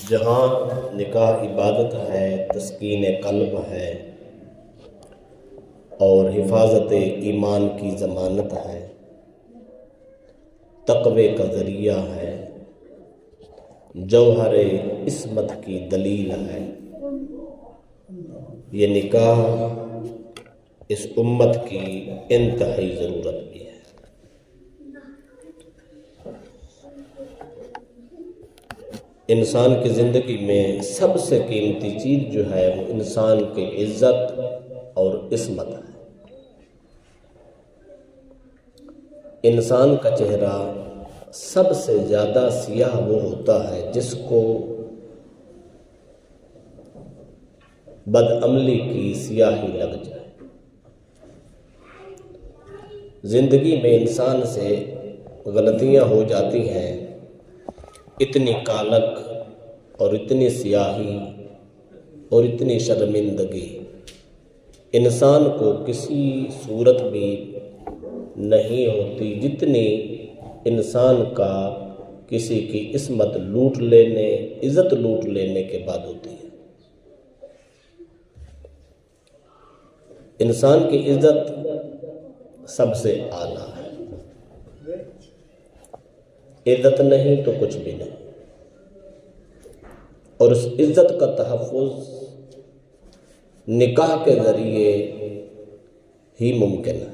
جہاں نکاح عبادت ہے، تسکین قلب ہے اور حفاظت ایمان کی ضمانت ہے، تقوی کا ذریعہ ہے، جوہر عصمت کی دلیل ہے، یہ نکاح اس امت کی انتہائی ضرورت بھی ہے۔ انسان کی زندگی میں سب سے قیمتی چیز جو ہے وہ انسان کی عزت اور عصمت ہے۔ انسان کا چہرہ سب سے زیادہ سیاہ وہ ہوتا ہے جس کو بدعملی کی سیاہی لگ جائے۔ زندگی میں انسان سے غلطیاں ہو جاتی ہیں، اتنی کالک اور اتنی سیاہی اور اتنی شرمندگی انسان کو کسی صورت بھی نہیں ہوتی جتنی انسان کا کسی کی عصمت لوٹ لینے، عزت لوٹ لینے کے بعد ہوتی ہے۔ انسان کی عزت سب سے اعلیٰ ہے، عزت نہیں تو کچھ بھی نہیں، اور اس عزت کا تحفظ نکاح کے ذریعے ہی ممکن ہے۔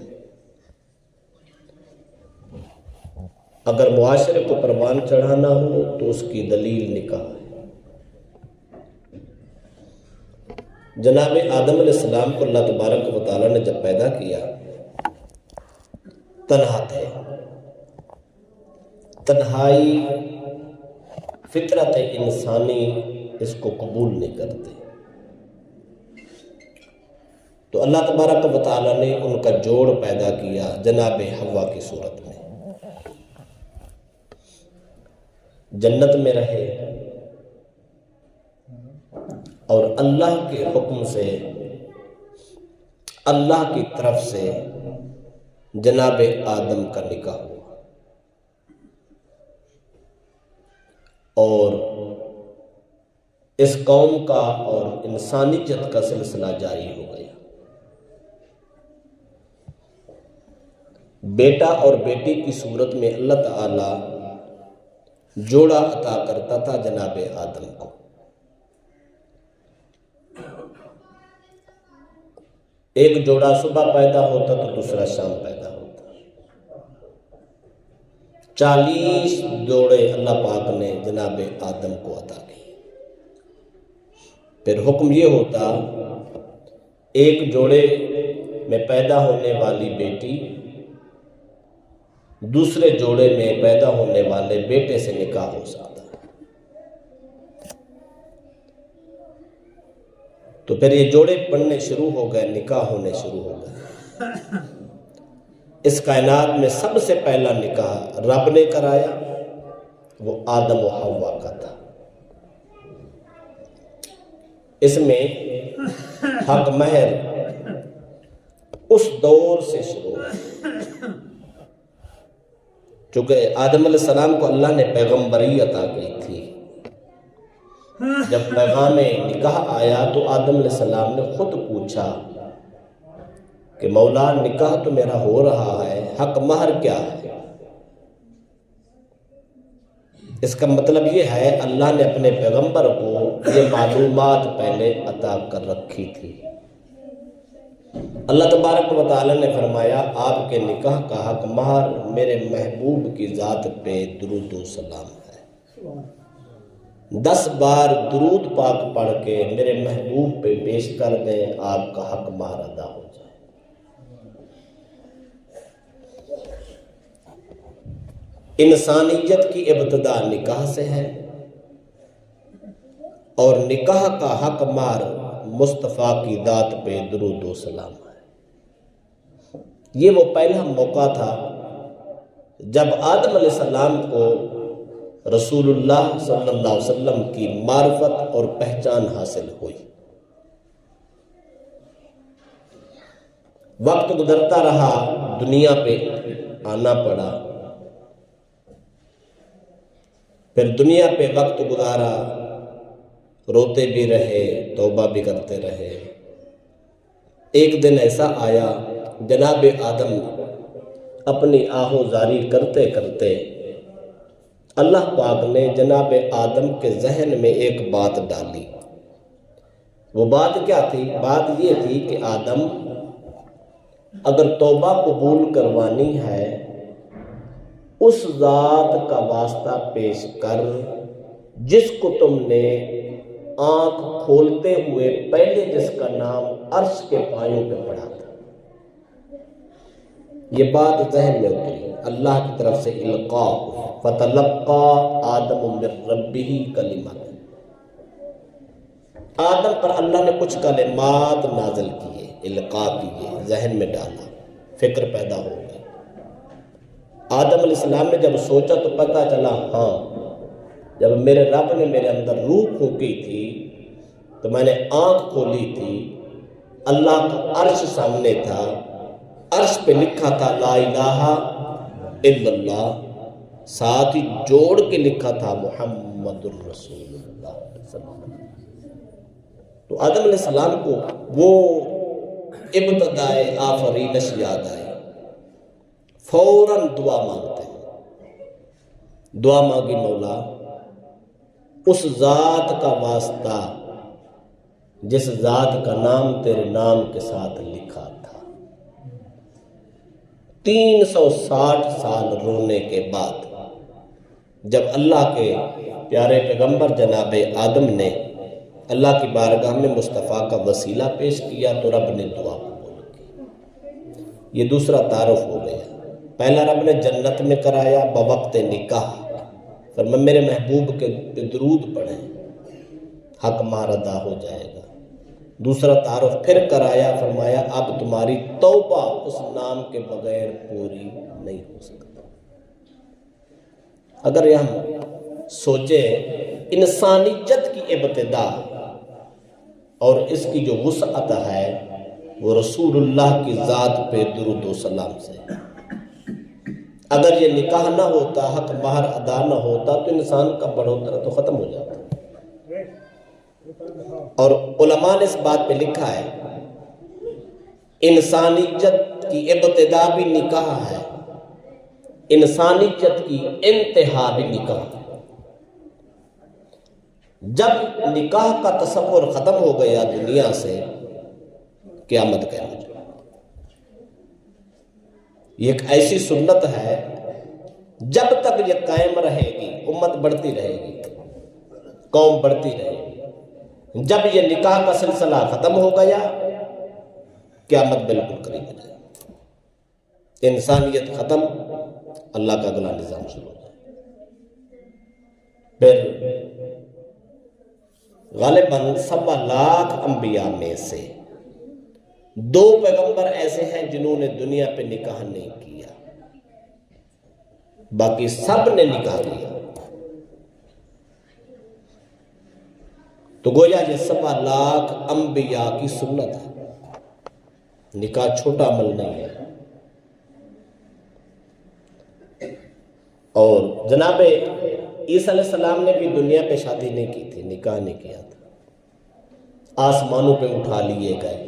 اگر معاشرے کو پروان چڑھانا ہو تو اس کی دلیل نکاح ہے۔ جناب آدم علیہ السلام کو اللہ تبارک و تعالیٰ نے جب پیدا کیا تنہا تھے، تنہائی فطرت انسانی اس کو قبول نہیں کرتے، تو اللہ تبارک و تعالیٰ نے ان کا جوڑ پیدا کیا جناب حوا کی صورت میں۔ جنت میں رہے اور اللہ کے حکم سے، اللہ کی طرف سے جناب آدم کا نکاح ہوا، اور اس قوم کا اور انسانیت کا سلسلہ جاری ہو گیا۔ بیٹا اور بیٹی کی صورت میں اللہ تعالی جوڑا عطا کرتا تھا جناب آدم کو۔ ایک جوڑا صبح پیدا ہوتا تو دوسرا شام پیدا ہوتا۔ 40 جوڑے اللہ پاک نے جناب آدم کو عطا کیے۔ پھر حکم یہ ہوتا ایک جوڑے میں پیدا ہونے والی بیٹی دوسرے جوڑے میں پیدا ہونے والے بیٹے سے نکاح ہو سکتا ہے۔ تو پھر یہ جوڑے پڑھنے شروع ہو گئے، نکاح ہونے شروع ہو گئے۔ اس کائنات میں سب سے پہلا نکاح رب نے کرایا، وہ آدم و حوا کا تھا۔ اس میں حق مہر اس دور سے شروع ہے، چونکہ آدم علیہ السلام کو اللہ نے پیغمبری عطا کی تھی۔ جب پیغام نکاح آیا تو آدم علیہ السلام نے خود پوچھا کہ مولا نکاح تو میرا ہو رہا ہے، حق مہر کیا ہے؟ اس کا مطلب یہ ہے اللہ نے اپنے پیغمبر کو یہ معلومات پہلے عطا کر رکھی تھی۔ اللہ تبارک و تعالیٰ نے فرمایا آپ کے نکاح کا حق مہر میرے محبوب کی ذات پہ درود و سلام ہے۔ 10 بار درود پاک پڑھ کے میرے محبوب پہ پیش کر دیں، آپ کا حق مہر ادا ہو جائے۔ انسانیت کی ابتدا نکاح سے ہے، اور نکاح کا حق مہر مصطفیٰ کی ذات پہ درود و سلام ہے۔ یہ وہ پہلا موقع تھا جب آدم علیہ السلام کو رسول اللہ صلی اللہ علیہ وسلم کی معرفت اور پہچان حاصل ہوئی۔ وقت گزرتا رہا، دنیا پہ آنا پڑا، پھر دنیا پہ وقت گزارا، روتے بھی رہے، توبہ بھی کرتے رہے۔ ایک دن ایسا آیا، جناب آدم اپنی آہوزاری کرتے کرتے اللہ پاک نے جناب آدم کے ذہن میں ایک بات ڈالی۔ وہ بات کیا تھی؟ بات یہ تھی کہ آدم، اگر توبہ قبول کروانی ہے اس ذات کا واسطہ پیش کر جس کو تم نے آنکھ کھولتے ہوئے پہلے جس کا نام عرش کے پایوں پہ پڑھا تھا۔ یہ بات ذہن میں اتری، اللہ کی طرف سے القاء، فتلقى آدم من ربہ کلمات، آدم پر اللہ نے کچھ کلمات نازل کیے، القاء کیے، ذہن میں ڈالا، فکر پیدا ہو گئی۔ آدم علیہ السلام نے جب سوچا تو پتہ چلا، ہاں جب میرے رب نے میرے اندر روح پھونکی تھی تو میں نے آنکھ کھولی تھی، اللہ کا عرش سامنے تھا، عرش پہ لکھا تھا لا الہ الا اللہ، ساتھ ہی جوڑ کے لکھا تھا محمد الرسول اللہ صلی اللہ علیہ وسلم۔ تو آدم علیہ السلام کو وہ ابتدائے آفرینش یاد آئی، فوراً دعا مانگتے ہیں۔ دعا مانگی، مولا اس ذات کا واسطہ جس ذات کا نام تیرے نام کے ساتھ لکھا تھا۔ 360 سال رونے کے بعد جب اللہ کے پیارے پیغمبر جناب آدم نے اللہ کی بارگاہ میں مصطفیٰ کا وسیلہ پیش کیا تو رب نے دعا قبول کی۔ یہ دوسرا تعارف ہو گیا۔ پہلا رب نے جنت میں کرایا بوقت نکاح، فرمایا میرے محبوب کے درود پڑھیں، حق مہر ادا ہو جائے گا۔ دوسرا تعارف پھر کرایا، فرمایا اب تمہاری توبہ اس نام کے بغیر پوری نہیں ہو سکتی۔ اگر یہ ہم سوچیں انسانیت کی ابتدا اور اس کی جو وسعت ہے وہ رسول اللہ کی ذات پہ درود و سلام سے۔ اگر یہ نکاح نہ ہوتا، حق مہر ادا نہ ہوتا تو انسان کا بڑھوترا تو ختم ہو جاتا۔ اور علماء نے اس بات پہ لکھا ہے انسانیت کی ابتدا بھی نکاح ہے، انسانیت کی انتہا بھی نکاح ہے۔ جب نکاح کا تصور ختم ہو گیا دنیا سے، قیامت قائم ہو جائے۔ یہ ایک ایسی سنت ہے جب تک یہ قائم رہے گی امت بڑھتی رہے گی، قوم بڑھتی رہے گی۔ جب یہ نکاح کا سلسلہ ختم ہو گیا قیامت بالکل قریب ہے، انسانیت ختم، اللہ کا اگلا نظام شروع ہو جائے۔ پھر غالباً 1.25 لاکھ انبیاء میں سے 2 پیغمبر ایسے ہیں جنہوں نے دنیا پہ نکاح نہیں کیا، باقی سب نے نکاح کیا۔ تو گویا یہ 1.25 لاکھ انبیاء کی سنت ہے، نکاح چھوٹا عمل نہیں ہے۔ اور جناب عیسیٰ علیہ السلام نے بھی دنیا پہ شادی نہیں کی تھی، نکاح نہیں کیا تھا، آسمانوں پہ اٹھا لیے گئے۔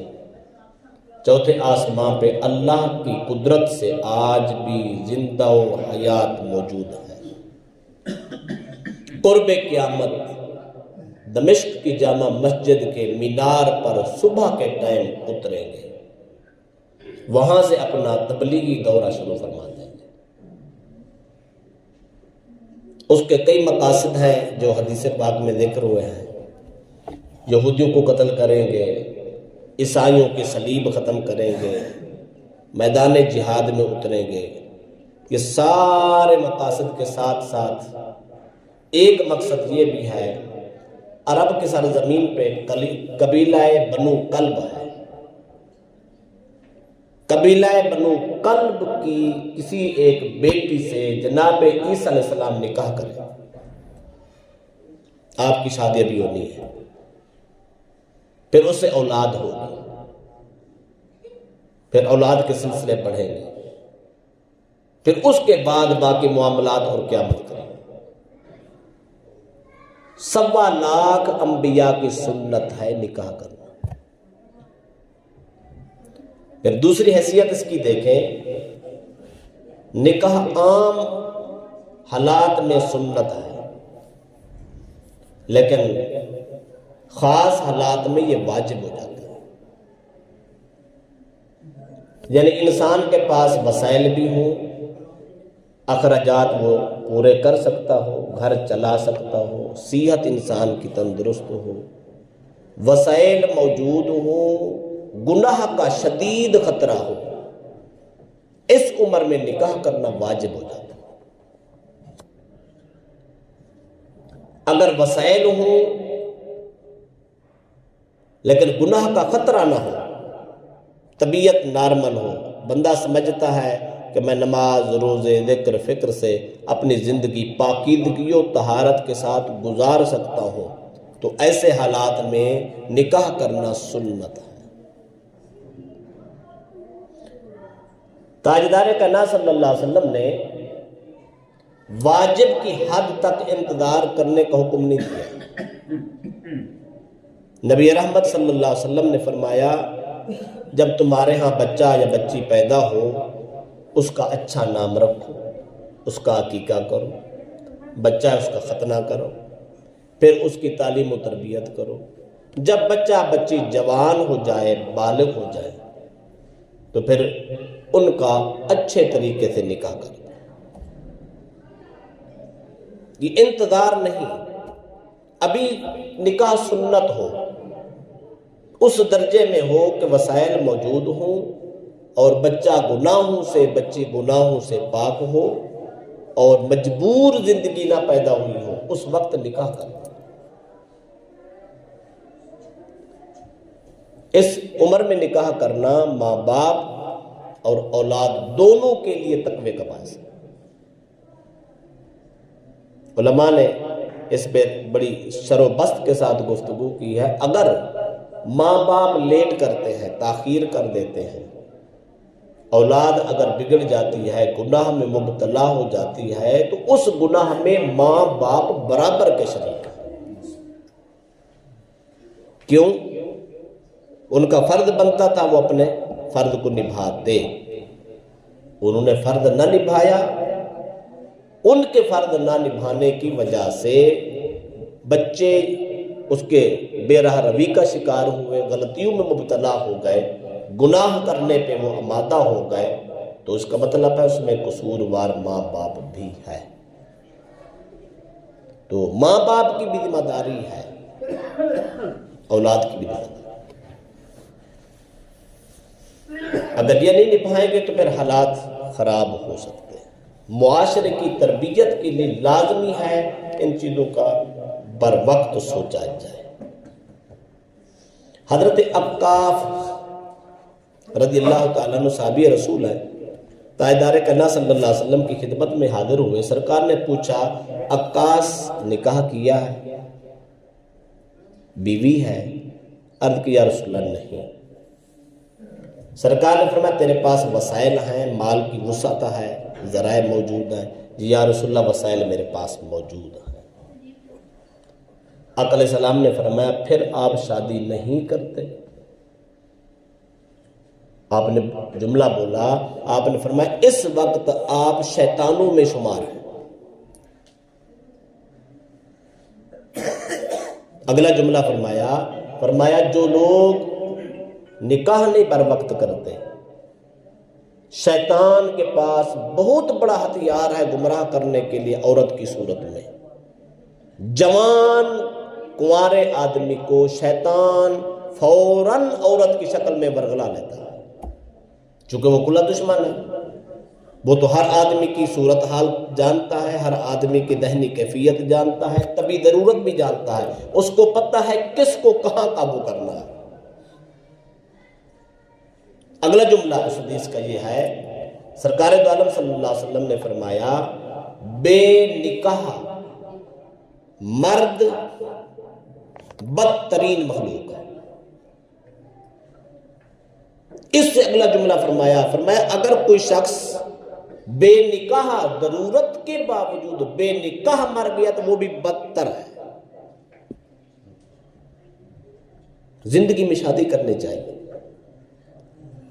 چوتھے آسمان پہ اللہ کی قدرت سے آج بھی زندہ و حیات موجود ہے۔ قرب قیامت دمشق کی جامع مسجد کے مینار پر صبح کے ٹائم اتریں گے، وہاں سے اپنا تبلیغی دورہ شروع فرما دیں گے۔ اس کے کئی مقاصد ہیں جو حدیث پاک میں ذکر ہوئے ہیں۔ یہودیوں کو قتل کریں گے، عیسائیوں کی صلیب ختم کریں گے، میدان جہاد میں اتریں گے۔ یہ سارے مقاصد کے ساتھ ساتھ ایک مقصد یہ بھی ہے، عرب کی سرزمین پہ قبیلہ بنو کلب ہے، قبیلہ بنو کلب کی کسی ایک بیٹی سے جناب عیسیٰ علیہ السلام نکاح کرے، آپ کی شادی ابھی ہونی ہے، پھر اس سے اولاد ہوگی، پھر اولاد کے سلسلے بڑھیں گے، پھر اس کے بعد باقی معاملات اور قیامت کریں گے۔ سوا لاکھ انبیاء کی سنت ہے نکاح کرنا۔ پھر دوسری حیثیت اس کی دیکھیں، نکاح عام حالات میں سنت ہے، لیکن خاص حالات میں یہ واجب ہو جاتا ہے۔ یعنی انسان کے پاس وسائل بھی ہوں، اخراجات وہ پورے کر سکتا ہو، گھر چلا سکتا ہو، صحت انسان کی تندرست ہو، وسائل موجود ہوں، گناہ کا شدید خطرہ ہو، اس عمر میں نکاح کرنا واجب ہو جاتا ہے۔ اگر وسائل ہوں لیکن گناہ کا خطرہ نہ ہو، طبیعت نارمل ہو، بندہ سمجھتا ہے کہ میں نماز، روزے، ذکر، فکر سے اپنی زندگی پاکیزگی و طہارت کے ساتھ گزار سکتا ہوں، تو ایسے حالات میں نکاح کرنا سنت ہے۔ تاجدار کائنات صلی اللہ علیہ وسلم نے واجب کی حد تک انتظار کرنے کا حکم نہیں دیا۔ نبی رحمت صلی اللہ علیہ وسلم نے فرمایا، جب تمہارے ہاں بچہ یا بچی پیدا ہو، اس کا اچھا نام رکھو، اس کا عقیقہ کرو، بچہ اس کا ختنہ کرو، پھر اس کی تعلیم و تربیت کرو۔ جب بچہ بچی جوان ہو جائے، بالغ ہو جائے، تو پھر ان کا اچھے طریقے سے نکاح کرو۔ یہ انتظار نہیں، ابھی نکاح سنت ہو، اس درجے میں ہو کہ وسائل موجود ہوں اور بچہ گناہوں سے، بچی گناہوں سے پاک ہو اور مجبور زندگی نہ پیدا ہوئی ہو، اس وقت نکاح کرو۔ اس عمر میں نکاح کرنا ماں باپ اور اولاد دونوں کے لیے تقوی کا باعث ہے۔ علماء نے اس پہ بڑی شر و بست کے ساتھ گفتگو کی ہے۔ اگر ماں باپ لیٹ کرتے ہیں، تاخیر کر دیتے ہیں، اولاد اگر بگڑ جاتی ہے، گناہ میں مبتلا ہو جاتی ہے، تو اس گناہ میں ماں باپ برابر کے شریک ہیں۔ کیوں؟ ان کا فرض بنتا تھا وہ اپنے فرض کو نبھاتے، انہوں نے فرض نہ نبھایا، ان کے فرض نہ نبھانے کی وجہ سے بچے اس کے بے راہ روی کا شکار ہوئے، غلطیوں میں مبتلا ہو گئے، گناہ کرنے پہ وہ آمادہ ہو گئے، تو اس کا مطلب ہے اس میں قصوروار ماں باپ بھی ہے۔ تو ماں باپ کی بھی ذمہ داری ہے، اولاد کی بھی ذمہ داری۔ اگر یہ نہیں نبھائیں گے تو پھر حالات خراب ہو سکتے ہیں۔ معاشرے کی تربیت کے لیے لازمی ہے ان چیزوں کا بر وقت سوچا جائے۔ حضرت عقاف رضی اللہ تعالیٰ عنہ صحابی رسول ہے، تاجدار کائنات صلی اللہ علیہ وسلم کی خدمت میں حاضر ہوئے۔ سرکار نے پوچھا، عکاس نکاح کیا ہے؟ بیوی ہے؟ عرض کی یا رسول اللہ نہیں۔ سرکار نے فرمایا تیرے پاس وسائل ہیں، مال کی وسعت ہے، ذرائع موجود ہیں؟ جی یا رسول اللہ وسائل میرے پاس موجود ہیں۔ آقا علیہ السلام نے فرمایا پھر آپ شادی نہیں کرتے؟ آپ نے جملہ بولا، آپ نے فرمایا اس وقت آپ شیطانوں میں شمار ہیں۔ اگلا جملہ فرمایا جو لوگ نکاح نہیں بر وقت کرتے، شیطان کے پاس بہت بڑا ہتھیار ہے گمراہ کرنے کے لیے عورت کی صورت میں۔ جوان کنوارے آدمی کو شیطان فوراً عورت کی شکل میں برگلا لیتا ہے، چونکہ وہ کھلا دشمن ہے۔ وہ تو ہر آدمی کی صورتحال جانتا ہے، ہر آدمی کی ذہنی کیفیت جانتا ہے، طبی ضرورت بھی جانتا ہے، اس کو پتہ ہے کس کو کہاں قابو کرنا ہے۔ اگلا جملہ اس حدیث کا یہ ہے، سرکار دو عالم صلی اللہ علیہ وسلم نے فرمایا بے نکاح مرد بدترین مخلوق ہے۔ اس سے اگلا جملہ فرمایا اگر کوئی شخص بے نکاح ضرورت کے باوجود بے نکاح مر گیا تو وہ بھی بدتر ہے، زندگی میں شادی کرنی چاہیے۔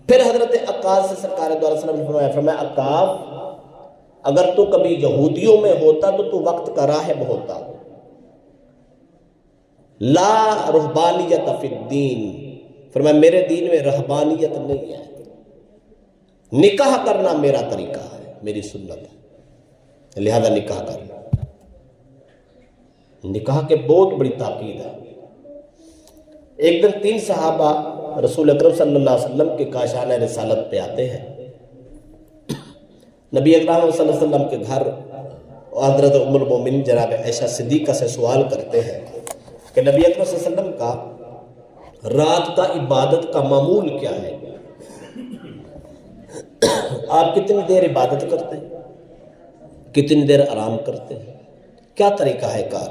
پھر حضرت عکاظ سے سرکار دو علیہ وسلم نے فرمایا عکاظ اگر تو کبھی یہودیوں میں ہوتا تو وقت کا راہب ہوتا، لا رہبانیت فی الدین، فرمایا میرے دین میں رہبانیت نہیں ہے، نکاح کرنا میرا طریقہ ہے، میری سنت ہے، لہذا نکاح کرنا۔ نکاح کے بہت بڑی تاکید ہے۔ ایک دن 3 صحابہ رسول اکرم صلی اللہ علیہ وسلم کے کاشانہ رسالت پہ آتے ہیں، نبی اکرم صلی اللہ علیہ وسلم کے گھر، حضرت ام المومنین جناب عائشہ صدیقہ سے سوال کرتے ہیں کہ نبی اکرم صلی اللہ علیہ وسلم کا رات کا عبادت کا معمول کیا ہے؟ آپ کتنی دیر عبادت کرتے ہیں، کتنی دیر آرام کرتے ہیں، کیا طریقہ ہے کار؟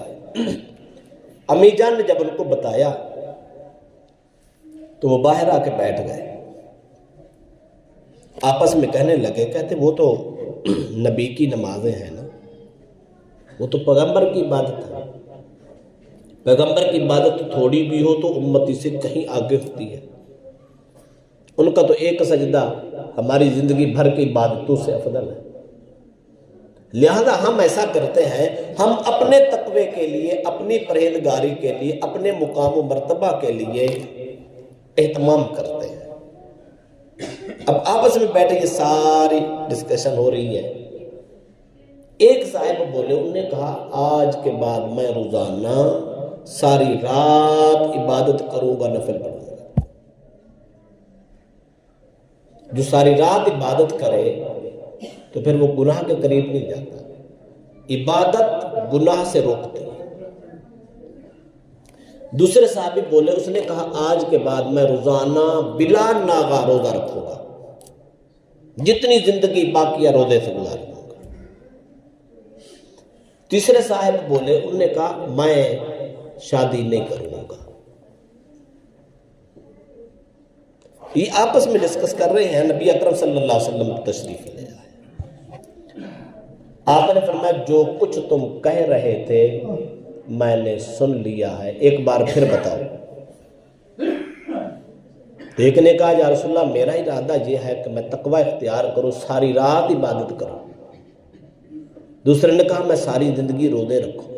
امی جان نے جب ان کو بتایا تو وہ باہر آ کے بیٹھ گئے، آپس میں کہنے لگے، کہتے وہ تو نبی کی نمازیں ہیں نا، وہ تو پیغمبر کی عبادت ہے، پیغمبر کی عبادت تھوڑی بھی ہو تو امتی سے کہیں آگے ہوتی ہے، ان کا تو ایک سجدہ ہماری زندگی بھر کی عبادتوں سے افضل ہے۔ لہذا ہم ایسا کرتے ہیں، ہم اپنے تقوی کے لیے، اپنی پرہیزگاری کے لیے، اپنے مقام و مرتبہ کے لیے اہتمام کرتے ہیں۔ اب آپس میں بیٹھے یہ ساری ڈسکشن ہو رہی ہے، ایک صاحب بولے، انہوں نے کہا آج کے بعد میں روزانہ ساری رات عبادت کروں گا، نفل پڑھوں گا۔ جو ساری رات عبادت کرے تو پھر وہ گناہ کے قریب نہیں جاتا، عبادت گناہ سے روکتی ہے۔ دوسرے صحابی بولے، اس نے کہا آج کے بعد میں روزانہ بلا ناغہ روزہ رکھوں گا، جتنی زندگی باقی ہے روزے سے گزار دوں گا۔ تیسرے صاحب بولے، انہوں نے کہا میں شادی نہیں کروں گا۔ یہ آپس میں ڈسکس کر رہے ہیں، نبی اکرم صلی اللہ علیہ وسلم تشریف لے آئے۔ آپ نے فرمایا جو کچھ تم کہہ رہے تھے میں نے سن لیا ہے، ایک بار پھر بتاؤ۔ ایک نے کہا یا رسول اللہ میرا ارادہ یہ ہے کہ میں تقوی اختیار کروں، ساری رات عبادت کروں۔ دوسرے نے کہا میں ساری زندگی روزے رکھوں۔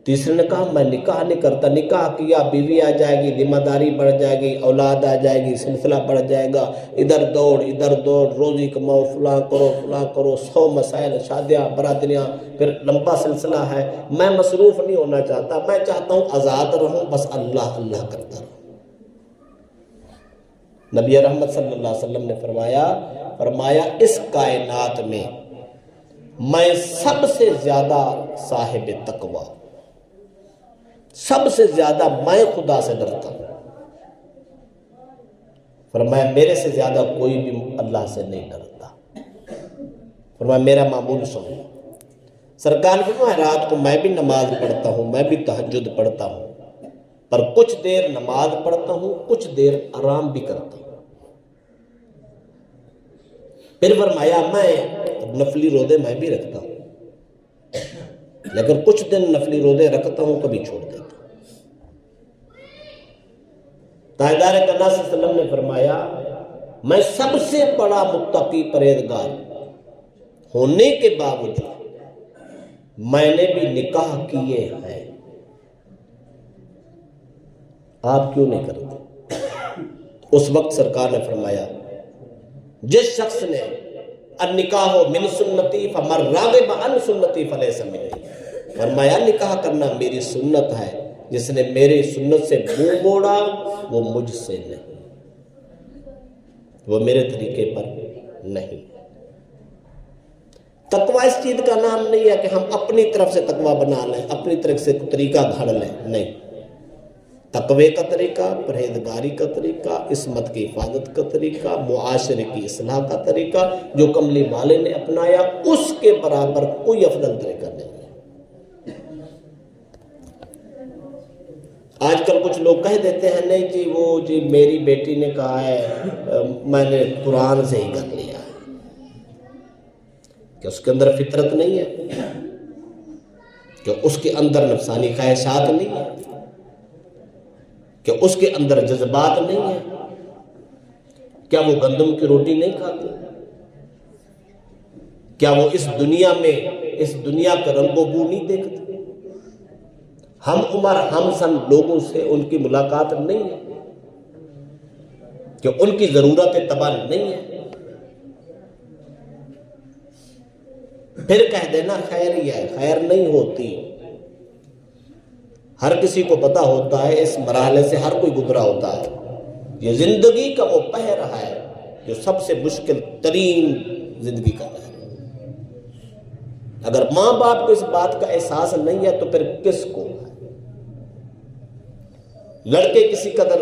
تیسرے نے کہا میں نکاح نہیں کرتا، نکاح کیا بیوی آ جائے گی، ذمہ داری بڑھ جائے گی، اولاد آ جائے گی، سلسلہ بڑھ جائے گا، ادھر دوڑ، روزی کماؤ، فلاں کرو، 100 مسائل، شادیاں، برادریاں، پھر لمبا سلسلہ ہے۔ میں مصروف نہیں ہونا چاہتا، میں چاہتا ہوں آزاد رہوں، بس اللہ اللہ کرتا رہوں۔ نبی رحمت صلی اللہ علیہ وسلم نے فرمایا اس کائنات میں سب سے زیادہ صاحب تقوی، سب سے زیادہ میں خدا سے ڈرتا ہوں۔ فرمایا میرے سے زیادہ کوئی بھی اللہ سے نہیں ڈرتا۔ فرمایا میرا معمول سنو۔ سرکار نے فرمایا رات کو میں بھی نماز پڑھتا ہوں، میں بھی تہجد پڑھتا ہوں، پر کچھ دیر نماز پڑھتا ہوں، کچھ دیر آرام بھی کرتا ہوں۔ پھر فرمایا میں نفلی روزے میں بھی رکھتا ہوں، لیکن کچھ دن نفلی روزے رکھتا ہوں، کبھی چھوڑ دیتا ہوں۔ تاجدار کائنات صلی اللہ علیہ وسلم نے فرمایا میں سب سے بڑا متقی پرہیزگار ہونے کے باوجود میں نے بھی نکاح کیے ہیں، آپ کیوں نہیں کرتے؟ اس وقت سرکار نے فرمایا جس شخص نے النکاح من سنتی فمن راغب عن سنتی فلیس منی، فرمایا نکاح کرنا میری سنت ہے، جس نے میری سنت سے منہ موڑا وہ مجھ سے نہیں، وہ میرے طریقے پر نہیں۔ تقوی اس چیز کا نام نہیں ہے کہ ہم اپنی طرف سے تقوی بنا لیں، اپنی طرف سے طریقہ گھڑ لیں، نہیں۔ تقوی کا طریقہ، پرہیزگاری کا طریقہ، عصمت کی حفاظت کا طریقہ، معاشرے کی اصلاح کا طریقہ جو کملی والے نے اپنایا، اس کے برابر کوئی افضل طریقہ نہیں ہے۔ آج کل کچھ لوگ کہہ دیتے ہیں نہیں جی وہ جی میری بیٹی نے کہا ہے میں نے قرآن سے ہی کر لیا ہے، کہ اس کے اندر فطرت نہیں ہے، کہ اس کے اندر نفسانی خواہشات نہیں ہے۔ کہ اس کے اندر جذبات نہیں ہیں؟ کیا وہ گندم کی روٹی نہیں کھاتے؟ کیا وہ اس دنیا کا رنگ و بو نہیں دیکھتے؟ ہم عمر ہم سن لوگوں سے ان کی ملاقات نہیں ہے کہ ان کی ضرورت طبع نہیں ہے؟ پھر کہہ دینا خیر ہی ہے، خیر نہیں ہوتی۔ ہر کسی کو پتا ہوتا ہے، اس مرحلے سے ہر کوئی گزرا ہوتا ہے۔ یہ زندگی کا وہ پہر ہے جو سب سے مشکل ترین زندگی کا پہر ہے۔ اگر ماں باپ کو اس بات کا احساس نہیں ہے تو پھر کس کو؟ لڑکے کسی قدر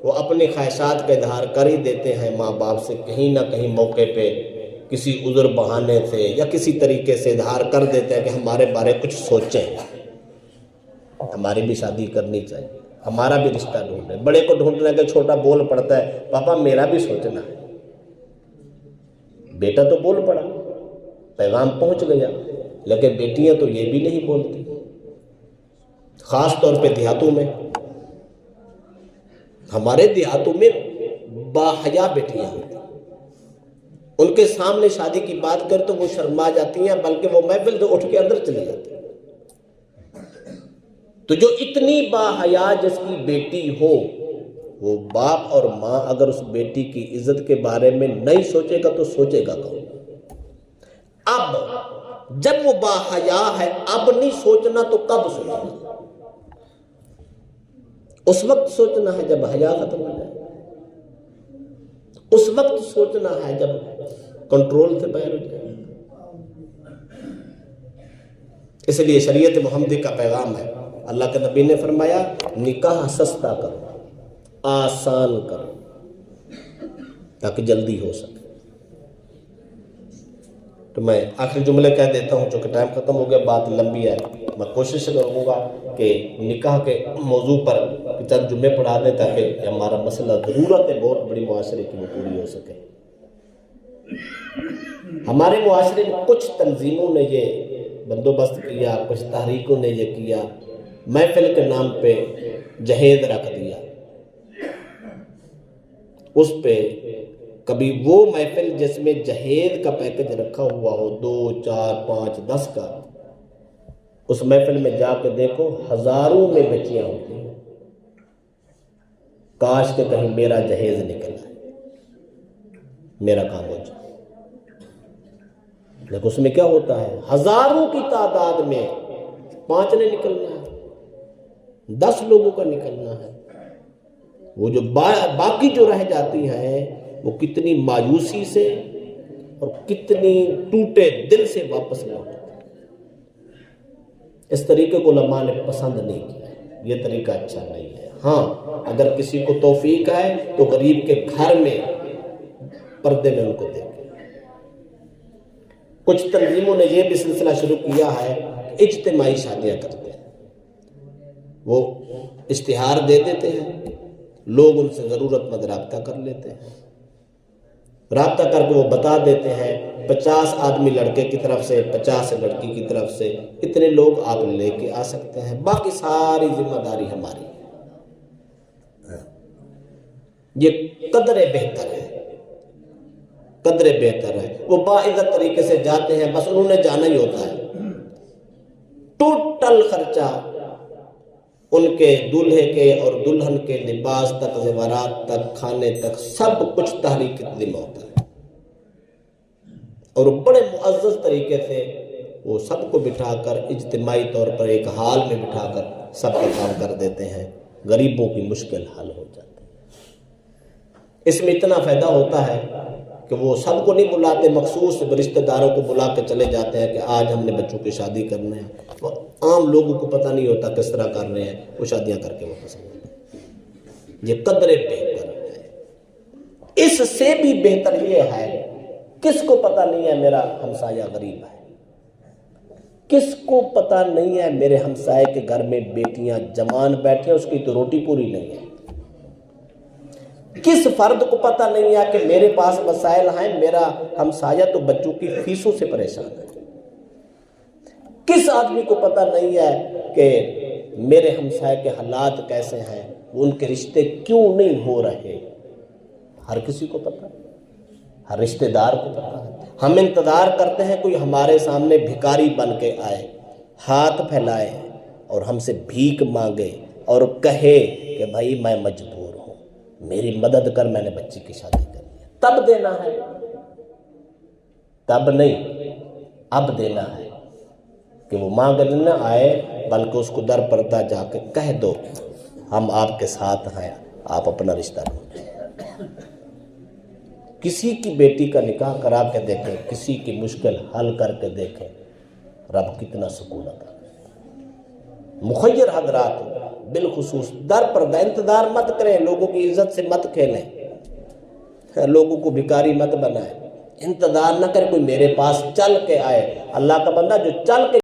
وہ اپنی خواہشات کا اظہار کر ہی دیتے ہیں ماں باپ سے، کہیں نہ کہیں موقع پہ کسی عذر بہانے سے یا کسی طریقے سے اظہار کر دیتے ہیں کہ ہمارے بارے کچھ سوچیں، ہماری بھی شادی کرنی چاہیے، ہمارا بھی رشتہ ڈھونڈیں۔ بڑے کو ڈھونڈنے کے چھوٹا بول پڑتا ہے پاپا میرا بھی سوچنا ہے۔ بیٹا تو بول پڑا، پیغام پہنچ گیا، لیکن بیٹیاں تو یہ بھی نہیں بولتی، خاص طور پہ دیہاتوں میں۔ ہمارے دیہاتوں میں باحیا بیٹیاں ہوتی، ان کے سامنے شادی کی بات کر تو وہ شرما جاتی ہیں، بلکہ وہ محفل سے اٹھ کے اندر چلی جاتی ہیں۔ تو جو اتنی باحیا جس کی بیٹی ہو، وہ باپ اور ماں اگر اس بیٹی کی عزت کے بارے میں نہیں سوچے گا تو سوچے گا کون؟ اب جب وہ باحیا ہے اب نہیں سوچنا تو کب سوچنا؟ اس وقت سوچنا ہے جب حیا ختم ہو جائے، اس وقت سوچنا ہے جب کنٹرول سے باہر ہو جائے۔ اس لیے شریعت محمدی کا پیغام ہے، اللہ کے نبی نے فرمایا نکاح سستا کرو، آسان کرو تاکہ جلدی ہو سکے۔ تو میں آخری جملے کہہ دیتا ہوں چونکہ ٹائم ختم ہو گیا، بات لمبی ہے، میں کوشش کروں گا کہ نکاح کے موضوع پر چند جملے پڑھا دیں تاکہ ہمارا مسئلہ ضرورت ہے بہت بڑی معاشرے کی وہ پوری ہو سکے۔ ہمارے معاشرے میں کچھ تنظیموں نے یہ بندوبست کیا، کچھ تحریکوں نے یہ کیا، محفل کے نام پہ جہیز رکھ دیا۔ اس پہ کبھی وہ محفل جس میں جہیز کا پیکج رکھا ہوا ہو 2 4 5 10 کا، اس محفل میں جا کے دیکھو ہزاروں میں بچیاں ہوتی ہیں۔ کاش کہ کہیں میرا جہیز نکل آئے، میرا کام ہو جائے۔ لیکن اس میں کیا ہوتا ہے، ہزاروں کی تعداد میں 5 نے نکلنا ہے، 10 لوگوں کا نکلنا ہے۔ وہ جو باقی جو رہ جاتی ہیں وہ کتنی مایوسی سے اور کتنی ٹوٹے دل سے واپس لوٹتے ہیں۔ اس طریقے کو علماء نے پسند نہیں کیا، یہ طریقہ اچھا نہیں ہے۔ ہاں اگر کسی کو توفیق ہے تو غریب کے گھر میں پردے میں ان کو دیکھیں۔ کچھ تنظیموں نے یہ بھی سلسلہ شروع کیا ہے کہ اجتماعی شادیاں کرتے ہیں، وہ اشتہار دے دیتے ہیں، لوگ ان سے ضرورت مند رابطہ کر لیتے ہیں، رابطہ کر کے وہ بتا دیتے ہیں 50 آدمی لڑکے کی طرف سے، 50 لڑکی کی طرف سے، اتنے لوگ آپ لے کے آ سکتے ہیں، باقی ساری ذمہ داری ہماری ہے۔ یہ قدر بہتر ہے، قدر بہتر ہے۔ وہ باعزت طریقے سے جاتے ہیں، بس انہوں نے جانا ہی ہوتا ہے، ٹوٹل خرچہ ان کے دولہے کے اور دلہن کے لباس تک، زیورات تک، کھانے تک، سب کچھ تحریک کے ذمہ ہوتا ہے۔ اور بڑے معزز طریقے سے وہ سب کو بٹھا کر اجتماعی طور پر ایک ہال میں بٹھا کر سب کا کام کر دیتے ہیں، غریبوں کی مشکل حل ہو جاتی ہے۔ اس میں اتنا فائدہ ہوتا ہے کہ وہ سب کو نہیں بلاتے، مخصوص رشتہ داروں کو بلا کے چلے جاتے ہیں کہ آج ہم نے بچوں کی شادی کرنا ہے۔ وہ عام لوگوں کو پتہ نہیں ہوتا کس طرح کر رہے ہیں، وہ شادیاں کر کے وہ پسند کرتے ہیں۔ یہ قدر بہتر ہے۔ اس سے بھی بہتر یہ ہے، کس کو پتہ نہیں ہے میرا ہمسایہ غریب ہے، کس کو پتہ نہیں ہے میرے ہمسائے کے گھر میں بیٹیاں جوان بیٹھے ہیں، اس کی تو روٹی پوری نہیں ہے، کس فرد کو پتہ نہیں ہے کہ میرے پاس وسائل ہیں، میرا ہمسایہ تو بچوں کی فیسوں سے پریشان ہے، کس آدمی کو پتہ نہیں ہے کہ میرے ہمسائے کے حالات کیسے ہیں، ان کے رشتے کیوں نہیں ہو رہے، ہر کسی کو پتہ ہے، ہر رشتہ دار کو پتہ ہے۔ ہم انتظار کرتے ہیں کوئی ہمارے سامنے بھکاری بن کے آئے، ہاتھ پھیلائے اور ہم سے بھیک مانگے اور کہے کہ بھائی میں مجبور ہوں، میری مدد کر، میں نے بچی کی شادی کرنی ہے، تب دینا ہے، تب نہیں، اب دینا ہے کہ وہ مانگنے نہ آئے، بلکہ اس کو در پردہ جا کے کہہ دو ہم آپ کے ساتھ ہیں، آپ اپنا رشتہ ڈھونڈیں۔ کسی کی بیٹی کا نکاح کرا کے دیکھیں، کسی کی مشکل حل کر کے دیکھیں، رب کتنا سکون عطا کرے۔ مخیر حضرات بالخصوص در پردہ انتظار مت کریں، لوگوں کی عزت سے مت کھیلیں، لوگوں کو بھکاری مت بنائیں، انتظار نہ کریں کوئی میرے پاس چل کے آئے۔ اللہ کا بندہ جو چل کے